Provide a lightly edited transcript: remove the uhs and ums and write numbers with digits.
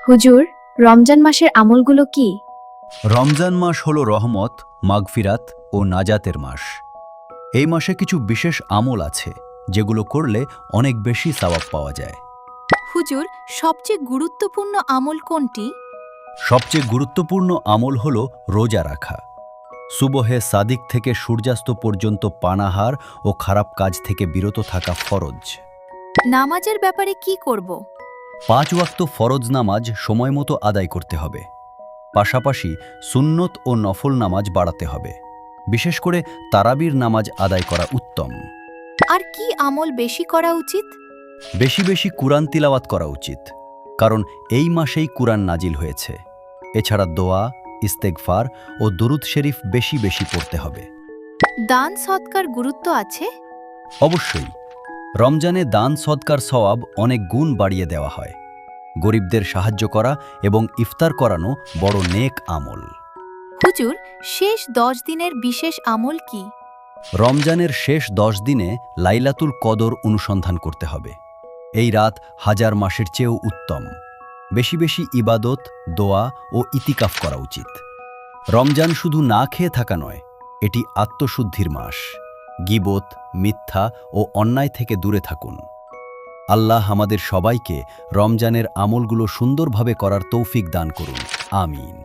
হুজুর, রমজান মাসের আমলগুলো কি? রমজান মাস হল রহমত, মাগফিরাত ও নাজাতের মাস। এই মাসে কিছু বিশেষ আমল আছে যেগুলো করলে অনেক বেশি সওয়াব পাওয়া যায়। হুজুর, সবচেয়ে গুরুত্বপূর্ণ আমল কোনটি? সবচেয়ে গুরুত্বপূর্ণ আমল হল রোজা রাখা। সুবহে সাদিক থেকে সূর্যাস্ত পর্যন্ত পানাহার ও খারাপ কাজ থেকে বিরত থাকা ফরজ। নামাজের ব্যাপারে কি করব? 5 ওয়াক্ত ফরজ নামাজ সময়মতো আদায় করতে হবে। পাশাপাশি সুন্নত ও নফল নামাজ বাড়াতে হবে। বিশেষ করে তারাবির নামাজ আদায় করা উত্তম। আর কি আমল বেশি করা উচিত? বেশি বেশি কুরআন তিলাওয়াত করা উচিত, কারণ এই মাসেই কুরআন নাজিল হয়েছে। এছাড়া দোয়া, ইস্তেগফার ও দুরুদ শরীফ বেশি বেশি পড়তে হবে। দান সৎকার গুরুত্ব আছে? অবশ্যই, রমজানে দান সদকার সওয়াব অনেক গুণ বাড়িয়ে দেওয়া হয়। গরিবদের সাহায্য করা এবং ইফতার করানো বড় নেক আমল। হুজুর, শেষ 10 দিনের বিশেষ আমল কি? রমজানের শেষ 10 দিনে লাইলাতুল কদর অনুসন্ধান করতে হবে। এই রাত হাজার মাসের চেয়েও উত্তম। বেশি বেশি ইবাদত, দোয়া ও ইতিকাফ করা উচিত। রমজান শুধু না খেয়ে থাকা নয়, এটি আত্মশুদ্ধির মাস। গীবত, মিথ্যা ও অন্যায় থেকে দূরে থাকুন। আল্লাহ আমাদের সবাইকে রমজানের আমলগুলো সুন্দরভাবে করার তৌফিক দান করুন। আমিন।